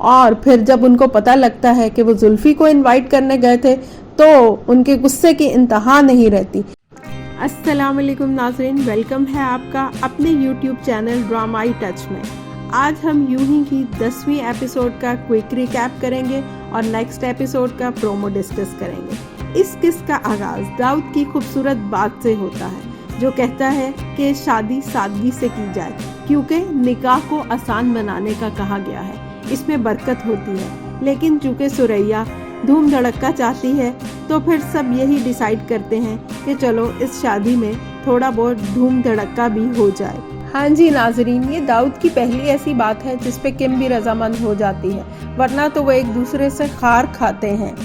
और फिर जब उनको पता लगता है कि वो जुल्फी को इनवाइट करने गए थे तो उनके गुस्से की इंतहा नहीं रहती। अस्सलाम वालेकुम नाज़रीन, वेलकम है आपका अपने यूट्यूब चैनल ड्रामाई टच में। आज हम यूं ही की 10वीं एपिसोड का क्विक रिकैप करेंगे और नेक्स्ट एपिसोड का प्रोमो डिस्कस करेंगे। इस किस का आगाज़ दाऊद की खूबसूरत बात से होता है जो कहता है कि शादी सादगी से की जाए क्योंकि निकाह को आसान बनाने का कहा गया है, इसमें बरकत होती है। लेकिन चूँकि सुरैया धूम धड़क्का चाहती है तो फिर सब यही डिसाइड करते हैं कि चलो इस शादी में थोड़ा बहुत धूम धड़क्का भी हो जाए। हाँ जी नाजरीन, ये दाऊद की पहली ऐसी बात है जिस पे किम भी रजामंद हो जाती है, वरना तो वो एक दूसरे से खार खाते हैं।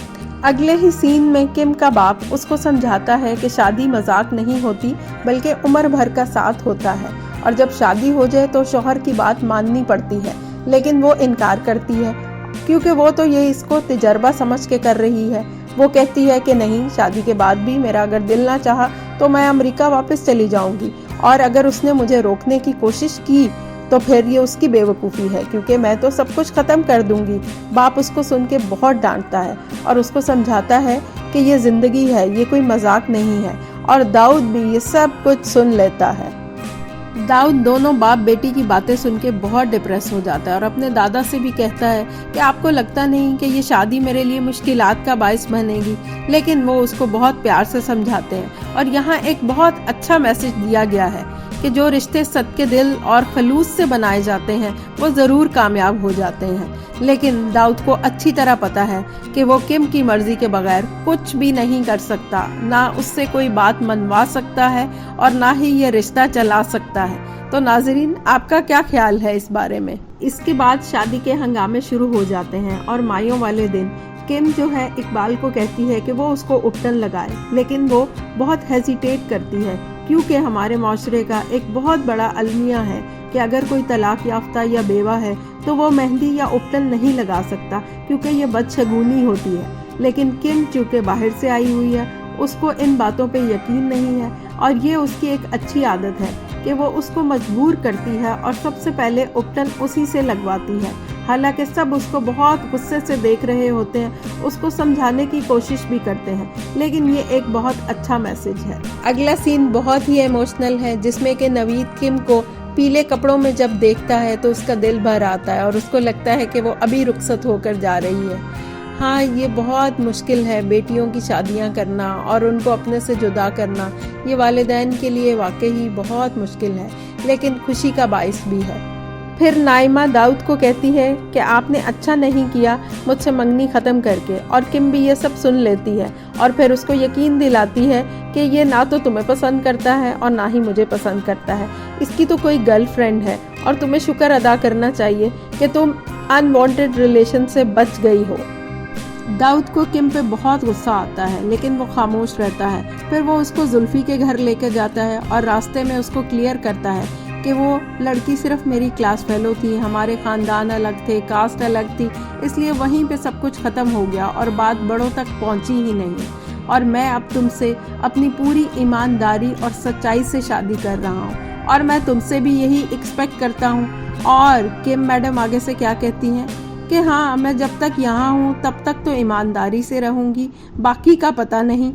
अगले ही सीन में किम का बाप उसको समझाता है कि शादी मजाक नहीं होती बल्कि उम्र भर का साथ होता है और जब शादी हो जाए तो शौहर की बात माननी पड़ती है। लेकिन वो इनकार करती है क्योंकि वो तो ये इसको तजर्बा समझ के कर रही है। वो कहती है कि नहीं, शादी के बाद भी मेरा अगर दिल ना चाहा तो मैं अमेरिका वापस चली जाऊंगी और अगर उसने मुझे रोकने की कोशिश की तो फिर ये उसकी बेवकूफ़ी है क्योंकि मैं तो सब कुछ ख़त्म कर दूंगी। बाप उसको सुन के बहुत डांटता है और उसको समझाता है कि ये ज़िंदगी है, ये कोई मजाक नहीं है, और दाऊद भी ये सब कुछ सुन लेता है। दाऊद दोनों बाप बेटी की बातें सुन के बहुत डिप्रेस हो जाता है और अपने दादा से भी कहता है कि आपको लगता नहीं कि ये शादी मेरे लिए मुश्किलात का बायस बनेगी। लेकिन वो उसको बहुत प्यार से समझाते हैं और यहाँ एक बहुत अच्छा मैसेज दिया गया है कि जो रिश्ते सच्चे दिल और खलूस से बनाए जाते हैं वो ज़रूर कामयाब हो जाते हैं। लेकिन दाऊद को अच्छी तरह पता है कि वो किम की मर्जी के बगैर कुछ भी नहीं कर सकता, ना उससे कोई बात मनवा सकता है और ना ही ये रिश्ता चला सकता है। तो नाजरीन, आपका क्या ख्याल है इस बारे में? इसके बाद शादी के हंगामे शुरू हो जाते हैं और माइयों वाले दिन किम जो है इकबाल को कहती है कि वो उसको उपटन लगाए, लेकिन वो बहुत हेजिटेट करती है क्योंकि हमारे माशरे का एक बहुत बड़ा अलमिया है कि अगर कोई तलाक याफ्ता या बेवा है तो वो मेहंदी या उपटन नहीं लगा सकता क्योंकि ये बदशगुनी होती है। लेकिन किम चूँकि बाहर से आई हुई है, उसको इन बातों पे यकीन नहीं है और ये उसकी एक अच्छी आदत है कि वो उसको मजबूर करती है और सबसे पहले उपटन उसी से लगवाती है। हालांकि सब उसको बहुत गुस्से से देख रहे होते हैं, उसको समझाने की कोशिश भी करते हैं, लेकिन ये एक बहुत अच्छा मैसेज है। अगला सीन बहुत ही इमोशनल है जिसमें कि नवीद किम को पीले कपड़ों में जब देखता है तो उसका दिल भर आता है और उसको लगता है कि वो अभी रुखसत होकर जा रही है। हाँ, ये बहुत मुश्किल है बेटियों की शादियां करना और उनको अपने से जुदा करना। ये वालिदैन के लिए वाकई बहुत मुश्किल है, लेकिन खुशी का बाइस भी है। फिर नाइमा दाऊद को कहती है कि आपने अच्छा नहीं किया मुझसे मंगनी ख़त्म करके, और किम भी ये सब सुन लेती है और फिर उसको यकीन दिलाती है कि ये ना तो तुम्हें पसंद करता है और ना ही मुझे पसंद करता है। इसकी तो कोई गर्लफ्रेंड है और तुम्हें शुक्र अदा करना चाहिए कि तुम अनवांटेड रिलेशन से बच गई हो। दाऊद को किम पे बहुत गुस्सा आता है लेकिन वो खामोश रहता है। फिर वो उसको जुल्फी के घर लेकर जाता है और रास्ते में उसको क्लियर करता है कि वो लड़की सिर्फ मेरी क्लास फेलो थी, हमारे ख़ानदान अलग थे, कास्ट अलग थी, इसलिए वहीं पे सब कुछ ख़त्म हो गया और बात बड़ों तक पहुंची ही नहीं। और मैं अब तुमसे अपनी पूरी ईमानदारी और सच्चाई से शादी कर रहा हूँ और मैं तुमसे भी यही एक्सपेक्ट करता हूँ। और किम मैडम आगे से क्या कहती हैं कि हाँ, मैं जब तक यहाँ हूँ तब तक तो ईमानदारी से रहूँगी, बाकी का पता नहीं।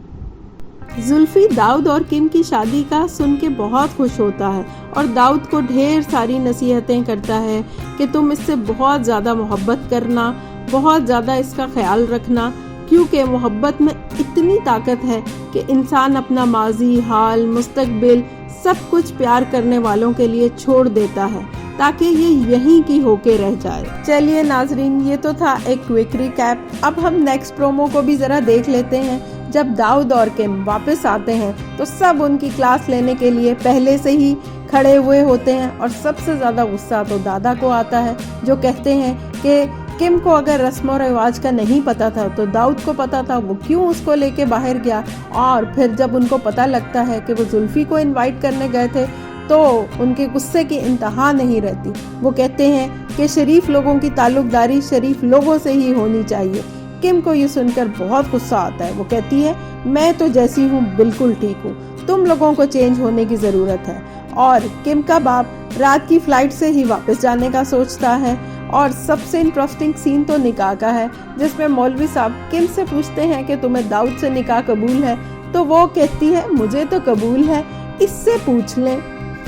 जुल्फी दाऊद और किम की शादी का सुन के बहुत खुश होता है और दाऊद को ढेर सारी नसीहतें करता है कि तुम इससे बहुत ज़्यादा मोहब्बत करना, बहुत ज़्यादा इसका ख्याल रखना, क्योंकि मोहब्बत में इतनी ताकत है कि इंसान अपना माजी, हाल, मुस्तकबिल सब कुछ प्यार करने वालों के लिए छोड़ देता है ताकि ये यहीं की होके रह जाए। चलिए नाजरीन, ये तो था एक क्विक रिकैप। अब हम नेक्स्ट प्रोमो को भी ज़रा देख लेते हैं। जब दाऊद और किम वापस आते हैं तो सब उनकी क्लास लेने के लिए पहले से ही खड़े हुए होते हैं और सबसे ज़्यादा गुस्सा तो दादा को आता है जो कहते हैं कि किम को अगर रस्म और रिवाज का नहीं पता था तो दाऊद को पता था, वो क्यों उसको लेके बाहर गया। और फिर जब उनको पता लगता है कि वो जुल्फी को इनवाइट करने गए थे तो उनके गुस्से की इंतहा नहीं रहती। वो कहते हैं कि शरीफ लोगों की ताल्लुकदारी शरीफ लोगों से ही होनी चाहिए। किम को ये सुनकर बहुत गुस्सा आता है। वो कहती है, मैं तो जैसी हूँ बिल्कुल ठीक हूँ, तुम लोगों को चेंज होने की ज़रूरत है। और किम का बाप रात की फ्लाइट से ही वापस जाने का सोचता है اور سب سے انٹرسٹنگ سین تو نکاح کا ہے، جس میں مولوی صاحب کم سے پوچھتے ہیں کہ تمہیں داؤد سے نکاح قبول ہے، تو وہ کہتی ہے مجھے تو قبول ہے، اس سے پوچھ لیں۔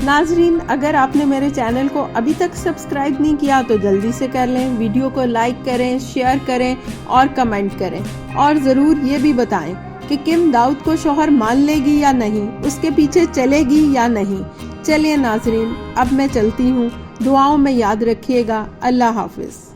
ناظرین، اگر آپ نے میرے چینل کو ابھی تک سبسکرائب نہیں کیا تو جلدی سے کر لیں، ویڈیو کو لائک کریں، شیئر کریں اور کمنٹ کریں، اور ضرور یہ بھی بتائیں کہ کم داؤد کو شوہر مان لے گی یا نہیں، اس کے پیچھے چلے گی یا نہیں۔ چلیے ناظرین، اب میں چلتی ہوں، دعاؤں میں یاد رکھیے گا۔ اللہ حافظ۔